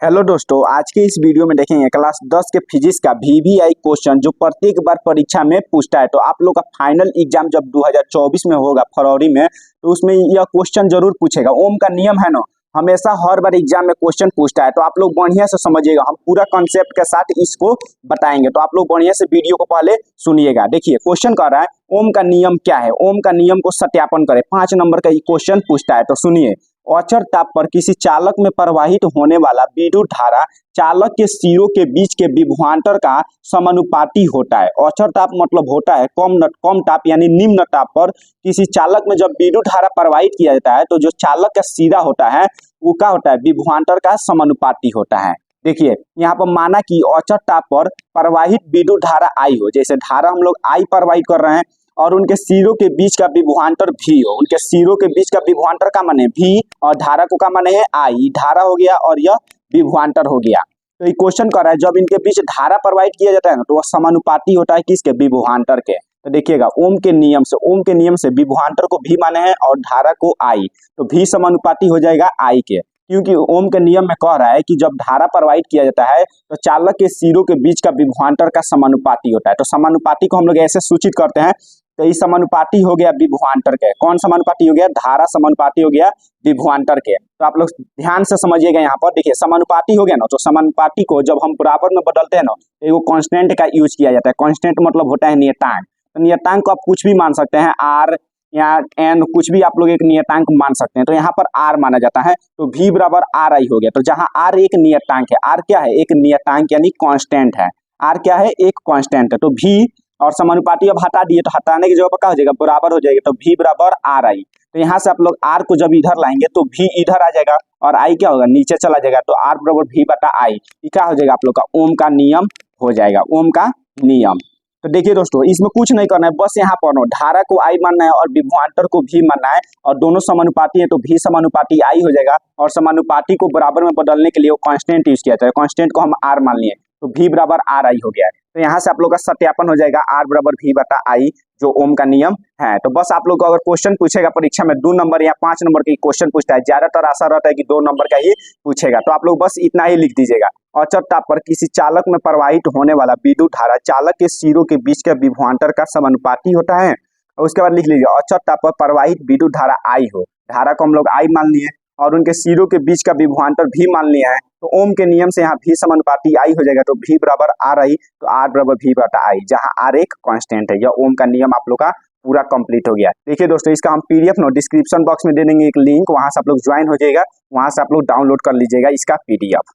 Hello दोस्तों, आज के इस वीडियो में देखेंगे क्लास 10 के फिजिक्स का वीवीआई क्वेश्चन जो प्रत्येक बार परीक्षा में पूछता है। तो आप लोग का फाइनल एग्जाम जब 2024 में होगा फरवरी में, तो उसमें यह क्वेश्चन जरूर पूछेगा। ओम का नियम है ना, हमेशा हर बार एग्जाम में क्वेश्चन पूछता है। तो आप लोग बढ़िया से समझिएगा, हम पूरा कॉन्सेप्ट के साथ इसको बताएंगे। तो आप लोग बढ़िया से वीडियो को पहले सुनिएगा। देखिए क्वेश्चन कह रहा है ओम का नियम क्या है। ओम का नियम को सत्यापन करें, 5 नंबर का ये क्वेश्चन पूछता है। तो सुनिए, अचर ताप पर किसी चालक में प्रवाहित होने वाला विद्युत धारा चालक के सिरों के बीच के विभवांतर का समानुपाती होता है। अचर ताप मतलब होता है कम ताप यानी निम्न ताप पर किसी चालक में जब विद्युत धारा प्रवाहित किया जाता है तो जो चालक का सिरा होता है वो क्या होता है, विभवांतर का समानुपाती होता है। देखिए यहाँ पर माना कि अचर ताप पर प्रवाहित विद्युत धारा आई हो, जैसे धारा हम लोग आई प्रवाहित कर रहे हैं और उनके सिरों के बीच का विभवांतर भी हो। उनके सिरों के बीच का विभवांतर का माने भी और धारा को का माने है आई। धारा हो गया और यह विभवांतर हो गया। तो ये क्वेश्चन कर रहा है जब इनके बीच धारा प्रवाहित किया जाता है ना तो वह समानुपाती होता है किसके, विभवांतर के। तो देखिएगा ओम के नियम से विभवांतर को भी माने हैं और धारा को आई, तो भी समानुपाती हो जाएगा आई के। क्योंकि ओम के नियम में कह रहा है कि जब धारा प्रवाहित किया जाता है तो चालक के सिरों के बीच का विभवांतर का समानुपाती होता है। तो समानुपाती को हम लोग ऐसे सूचित करते हैं। तो ये समानुपाती हो गया विभवांतर के। कौन समानुपाती हो गया, धारा समानुपाती हो गया विभवांतर के। तो आप लोग ध्यान से समझिएगा। यहाँ पर देखिए समानुपाती हो गया ना, तो समानुपाती को जब हम बराबर में बदलते हैं ना तो एगो कांस्टेंट का यूज किया जाता है। कांस्टेंट मतलब होता है नियतांक। तो नियतांक को आप कुछ भी मान सकते हैं, आर या एन, कुछ भी आप लोग एक नियतांक मान सकते हैं। तो यहाँ पर आर माना जाता है, तो v बराबर आर आई हो गया। तो जहाँ आर एक नियतांक है, आर क्या है, एक नियतांक यानी कांस्टेंट है। आर क्या है, एक कांस्टेंट है। तो v और समानुपाती अब हटा दिए तो हटाने की जगह पर क्या हो जाएगा, बराबर हो जाएगा। तो v बराबर आर आई। तो यहाँ से आप लोग आर को जब इधर लाएंगे तो v इधर आ जाएगा और आई क्या होगा, नीचे चला जाएगा। तो आर बराबर v बटा आई, ये क्या हो जाएगा आप लोग का ओम का नियम हो जाएगा। ओम का नियम। तो देखिए दोस्तों, इसमें कुछ नहीं करना है, बस यहाँ पर धारा को आई मानना है और विभवांतर को भी मानना है। और दोनों समानुपाती है तो भी समानुपाती आई हो जाएगा। और समानुपाती को बराबर में बदलने के लिए वो कांस्टेंट यूज किया जाता है। कांस्टेंट को हम आर मान लिए, तो v बराबर आर आई हो गया है। तो यहाँ से आप लोग का सत्यापन हो जाएगा, आर बराबर v बटा आई जो ओम का नियम है। तो बस आप लोग को अगर क्वेश्चन पूछेगा परीक्षा में 2 नंबर या 5 नंबर का क्वेश्चन पूछता है, ज्यादातर आशा रहता है कि 2 नंबर का ही पूछेगा। तो आप लोग बस इतना ही लिख दीजिएगा, अचर ताप पर किसी चालक में प्रवाहित होने वाला विद्युत धारा चालक के सिरों के बीच के विभवांतर का समानुपाती होता है। और उसके बाद लिख लीजिए अचर ताप पर प्रवाहित विद्युत धारा आई हो, धारा को हम लोग आई मान लिए और उनके सिरों के बीच का विभवांतर भी मान लिया है। तो ओम के नियम से यहाँ भी समानुपाती आई हो जाएगा। तो v बराबर आर आई, तो आर बराबर v बटा आई, जहाँ आर एक कांस्टेंट है। यह ओम का नियम आप लोग का पूरा कंप्लीट हो गया। देखिए दोस्तों, इसका हम पीडीएफ नो डिस्क्रिप्शन बॉक्स में दे देंगे एक लिंक, वहां से आप लोग ज्वाइन हो जाएगा, वहां से आप लोग डाउनलोड कर लीजिएगा इसका पीडीएफ।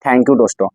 थैंक यू दोस्तों।